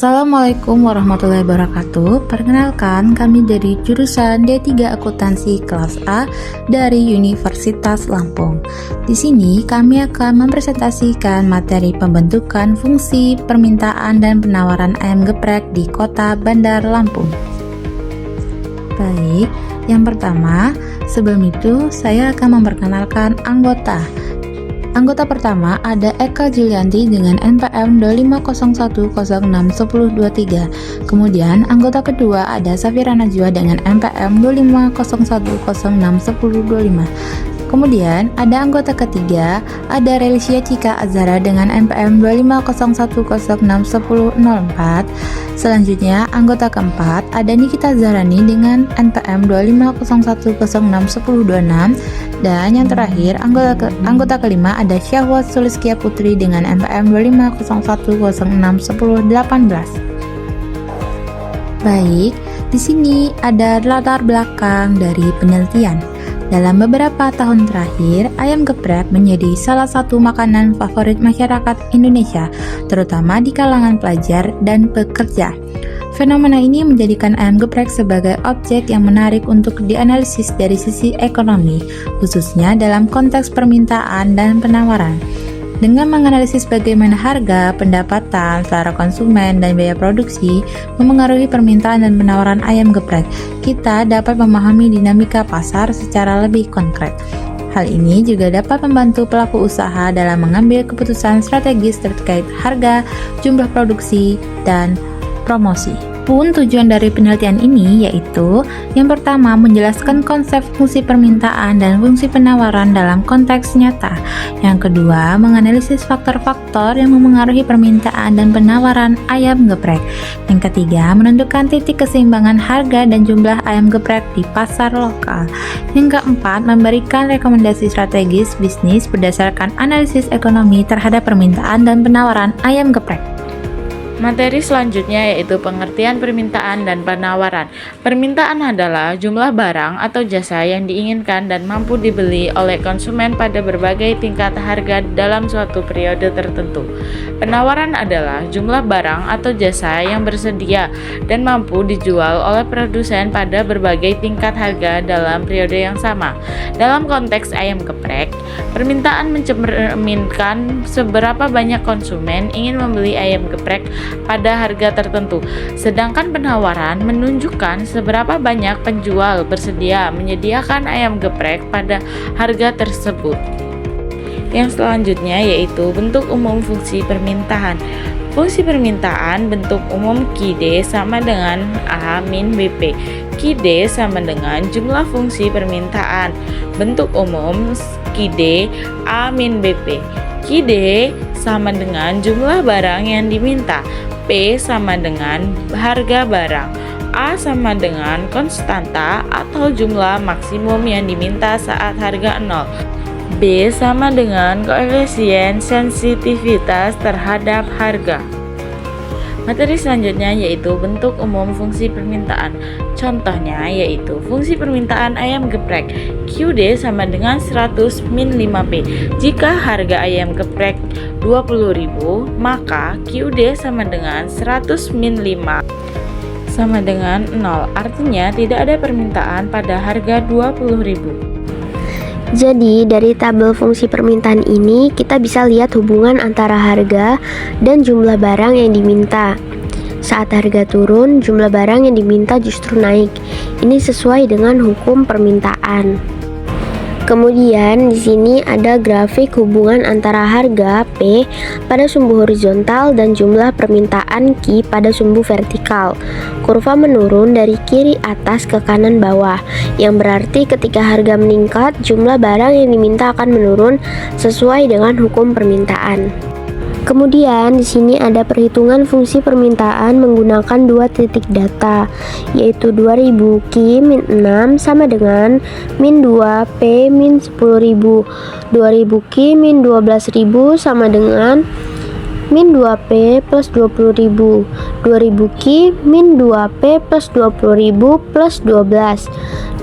Assalamualaikum warahmatullahi wabarakatuh. Perkenalkan, kami dari jurusan D3 Akuntansi kelas A dari Universitas Lampung. Di sini kami akan mempresentasikan materi pembentukan fungsi permintaan dan penawaran ayam geprek di Kota Bandar Lampung. Baik, yang pertama, sebelum itu saya akan memperkenalkan anggota. Anggota pertama ada Eka Julianti dengan NPM 2501061023. Kemudian anggota kedua ada Safira Najwa dengan NPM 2501061025. Kemudian ada anggota ketiga ada Relisia Cika Azhara dengan NPM 2501061004. Selanjutnya anggota keempat ada Nikita Zarani dengan NPM 2501061026. Dan yang terakhir, anggota kelima ada Syahwat Suliskia Putri dengan NPM 2501061018. Baik, di sini ada latar belakang dari penelitian. Dalam beberapa tahun terakhir, ayam geprek menjadi salah satu makanan favorit masyarakat Indonesia, terutama di kalangan pelajar dan pekerja. Fenomena ini menjadikan ayam geprek sebagai objek yang menarik untuk dianalisis dari sisi ekonomi, khususnya dalam konteks permintaan dan penawaran. Dengan menganalisis bagaimana harga, pendapatan, selera konsumen, dan biaya produksi memengaruhi permintaan dan penawaran ayam geprek, kita dapat memahami dinamika pasar secara lebih konkret. Hal ini juga dapat membantu pelaku usaha dalam mengambil keputusan strategis terkait harga, jumlah produksi, dan promosi. Tujuan dari penelitian ini yaitu yang pertama menjelaskan konsep fungsi permintaan dan fungsi penawaran dalam konteks nyata. Yang kedua, menganalisis faktor-faktor yang memengaruhi permintaan dan penawaran ayam geprek. Yang ketiga, menentukan titik keseimbangan harga dan jumlah ayam geprek di pasar lokal. Yang keempat, memberikan rekomendasi strategis bisnis berdasarkan analisis ekonomi terhadap permintaan dan penawaran ayam geprek. Materi selanjutnya yaitu pengertian permintaan dan penawaran. Permintaan adalah jumlah barang atau jasa yang diinginkan dan mampu dibeli oleh konsumen pada berbagai tingkat harga dalam suatu periode tertentu. Penawaran adalah jumlah barang atau jasa yang bersedia dan mampu dijual oleh produsen pada berbagai tingkat harga dalam periode yang sama. Dalam konteks ayam geprek, permintaan mencerminkan seberapa banyak konsumen ingin membeli ayam geprek pada harga tertentu, sedangkan penawaran menunjukkan seberapa banyak penjual bersedia menyediakan ayam geprek pada harga tersebut. Yang selanjutnya yaitu bentuk umum fungsi permintaan. Fungsi permintaan bentuk umum QD sama dengan A min BP. QD sama dengan jumlah fungsi permintaan. Bentuk umum QD A min BP. QD sama dengan jumlah barang yang diminta. P sama dengan harga barang. A sama dengan konstanta atau jumlah maksimum yang diminta saat harga 0. B sama dengan koefisien sensitivitas terhadap harga. Materi selanjutnya yaitu bentuk umum fungsi permintaan. Contohnya yaitu fungsi permintaan ayam geprek QD sama dengan 100 min 5P. Jika harga ayam geprek 20.000, maka QD sama dengan 100 min 5 sama dengan 0. Artinya tidak ada permintaan pada harga 20.000. Jadi, dari tabel fungsi permintaan ini, kita bisa lihat hubungan antara harga dan jumlah barang yang diminta. Saat harga turun, jumlah barang yang diminta justru naik. Ini sesuai dengan hukum permintaan. Kemudian di sini ada grafik hubungan antara harga P pada sumbu horizontal dan jumlah permintaan Q pada sumbu vertikal. Kurva menurun dari kiri atas ke kanan bawah, yang berarti ketika harga meningkat, jumlah barang yang diminta akan menurun sesuai dengan hukum permintaan. Kemudian di sini ada perhitungan fungsi permintaan menggunakan dua titik data, yaitu 2000 Q min 6 sama dengan min 2 P min 10.000. 2000 Q min 12.000 sama dengan min 2P plus 20.000. 2000 Q min 2P plus 20.000 plus 12.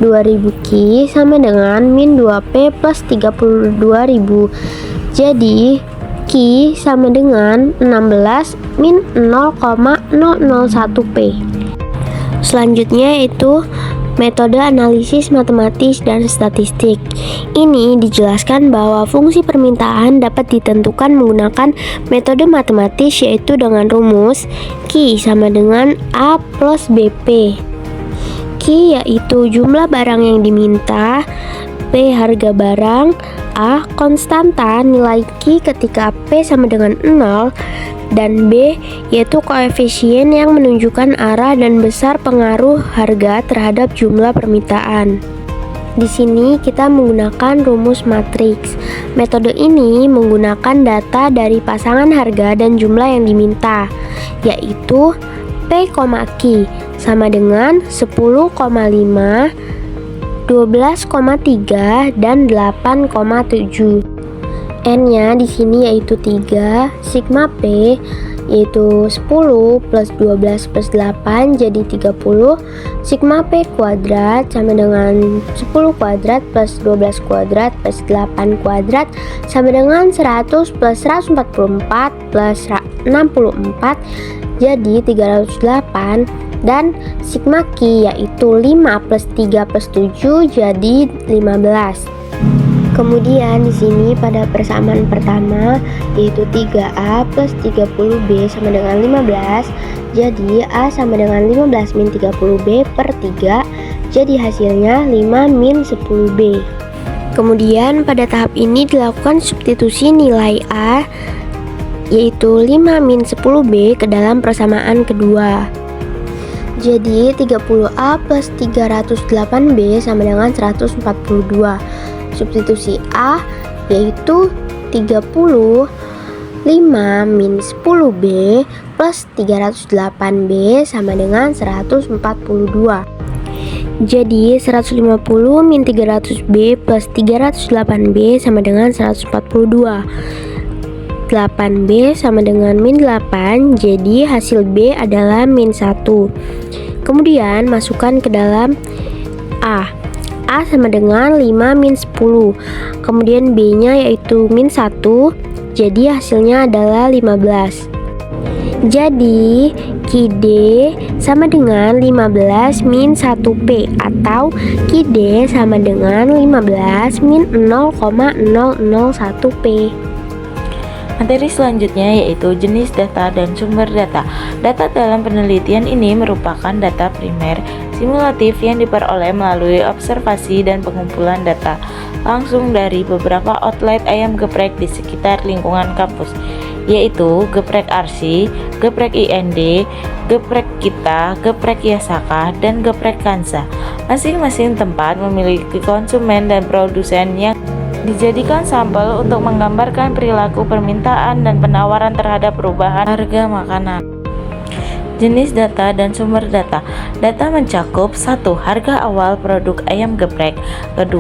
2000 Q sama dengan min 2P plus 32.000. Jadi Q sama dengan 16 min 0,001 P. Selanjutnya yaitu metode analisis matematis dan statistik. Ini dijelaskan bahwa fungsi permintaan dapat ditentukan menggunakan metode matematis, yaitu dengan rumus Q sama dengan A plus BP. Q yaitu jumlah barang yang diminta, P harga barang, A konstanta nilai Q ketika P sama dengan 0, dan B yaitu koefisien yang menunjukkan arah dan besar pengaruh harga terhadap jumlah permintaan. Di sini kita menggunakan rumus matriks. Metode ini menggunakan data dari pasangan harga dan jumlah yang diminta, yaitu P, Q sama dengan 10,5, 12,3 dan 8,7. N-nya di sini yaitu 3, sigma P yaitu 10 plus 12 plus 8 jadi 30, sigma P kuadrat sama dengan 10 kuadrat plus 12 kuadrat plus 8 kuadrat sama dengan 100 plus 144 plus 64 jadi 308, dan sigma Q yaitu 5 plus 3 plus 7 jadi 15. Kemudian di sini pada persamaan pertama yaitu 3A plus 30B sama dengan 15. Jadi A sama dengan 15 min 30B per 3. Jadi hasilnya 5 min 10B. Kemudian pada tahap ini dilakukan substitusi nilai A yaitu 5 min 10B ke dalam persamaan kedua. Jadi 30A plus 308B sama dengan 142. Substitusi A yaitu 35 min 10B plus 308B sama dengan 142. Jadi 150 min 300B plus 308B sama dengan 142. 8B sama dengan min 8, jadi hasil B adalah min 1. Kemudian masukkan ke dalam A. A sama dengan 5 min 10. Kemudian B nya yaitu min 1, jadi hasilnya adalah 15. Jadi QD sama dengan 15 min 1P atau QD sama dengan 15 min 0,001P. Materi selanjutnya yaitu jenis data dan sumber data. Data dalam penelitian ini merupakan data primer simulatif yang diperoleh melalui observasi dan pengumpulan data langsung dari beberapa outlet ayam geprek di sekitar lingkungan kampus, yaitu geprek Arsi, geprek IND, geprek Kita, geprek Yasaka, dan geprek Kansa. Masing-masing tempat memiliki konsumen dan produsen yang dijadikan sampel untuk menggambarkan perilaku permintaan dan penawaran terhadap perubahan harga makanan. Jenis data dan sumber data. Data mencakup 1. Harga awal produk ayam geprek. 2.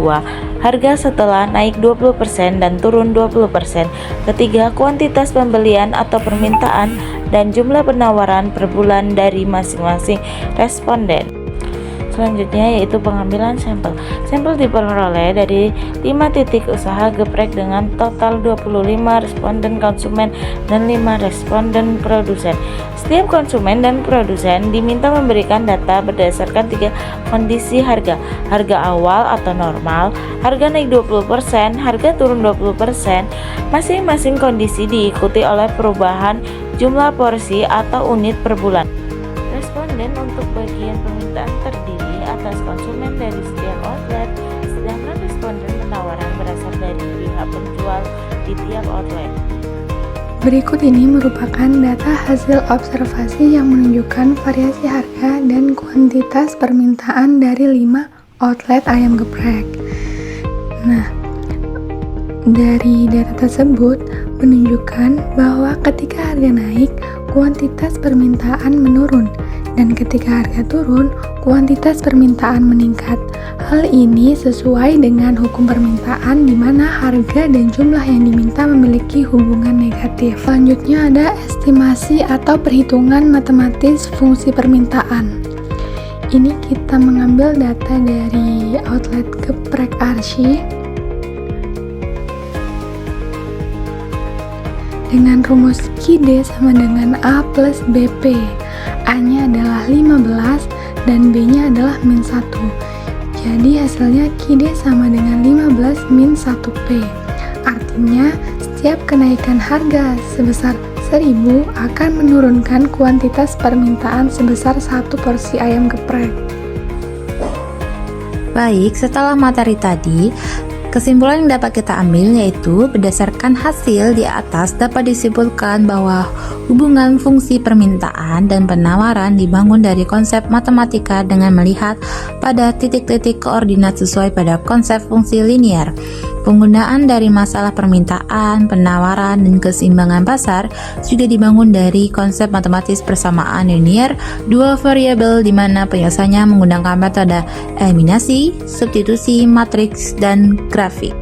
Harga setelah naik 20% dan turun 20%. 3. Kuantitas pembelian atau permintaan dan jumlah penawaran per bulan dari masing-masing responden. Selanjutnya yaitu pengambilan sampel. Sampel diperoleh dari 5 titik usaha geprek dengan total 25 responden konsumen dan 5 responden produsen. Setiap konsumen dan produsen diminta memberikan data berdasarkan 3 kondisi harga. Harga awal atau normal, harga naik 20%, harga turun 20%. Masing-masing kondisi diikuti oleh perubahan jumlah porsi atau unit per bulan. Responden untuk bagian permintaan terdiri atas konsumen dari setiap outlet, sedangkan responden penawaran berasal dari pihak penjual di tiap outlet. Berikut ini merupakan data hasil observasi yang menunjukkan variasi harga dan kuantitas permintaan dari 5 outlet ayam geprek. Nah, dari data tersebut menunjukkan bahwa ketika harga naik, kuantitas permintaan menurun, dan ketika harga turun, kuantitas permintaan meningkat. Hal ini sesuai dengan hukum permintaan di mana harga dan jumlah yang diminta memiliki hubungan negatif. Selanjutnya ada estimasi atau perhitungan matematis fungsi permintaan. Ini kita mengambil data dari outlet geprek Arsi. dengan rumus QD sama dengan A plus BP. A-nya adalah 15 dan B-nya adalah min 1. Jadi hasilnya QD sama dengan 15 min 1P. Artinya, setiap kenaikan harga sebesar 1000 akan menurunkan kuantitas permintaan sebesar 1 porsi ayam geprek. Baik, setelah materi tadi, kesimpulan yang dapat kita ambil yaitu berdasarkan hasil di atas dapat disimpulkan bahwa hubungan fungsi permintaan dan penawaran dibangun dari konsep matematika dengan melihat pada titik-titik koordinat sesuai pada konsep fungsi linier. Penggunaan dari masalah permintaan, penawaran, dan keseimbangan pasar juga dibangun dari konsep matematis persamaan linier dua variabel di mana penyelesaiannya menggunakan metode eliminasi, substitusi, matriks, dan grafik.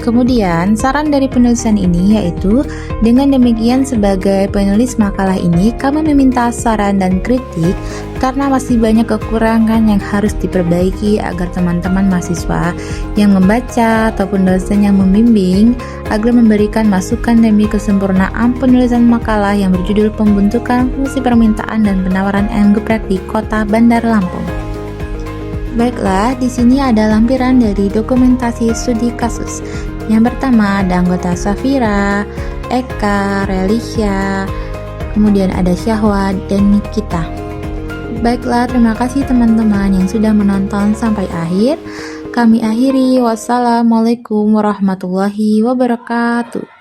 Kemudian, saran dari penulisan ini yaitu, dengan demikian sebagai penulis makalah ini, kami meminta saran dan kritik karena masih banyak kekurangan yang harus diperbaiki agar teman-teman mahasiswa yang membaca ataupun dosen yang membimbing agar memberikan masukan demi kesempurnaan penulisan makalah yang berjudul Pembentukan Fungsi Permintaan dan Penawaran ayam geprek di Kota Bandar Lampung. Baiklah, di sini ada lampiran dari dokumentasi studi kasus. Yang pertama ada anggota Safira, Eka, Relisha, kemudian ada Syahwat dan Nikita. Baiklah, terima kasih teman-teman yang sudah menonton sampai akhir. Kami akhiri, wassalamualaikum warahmatullahi wabarakatuh.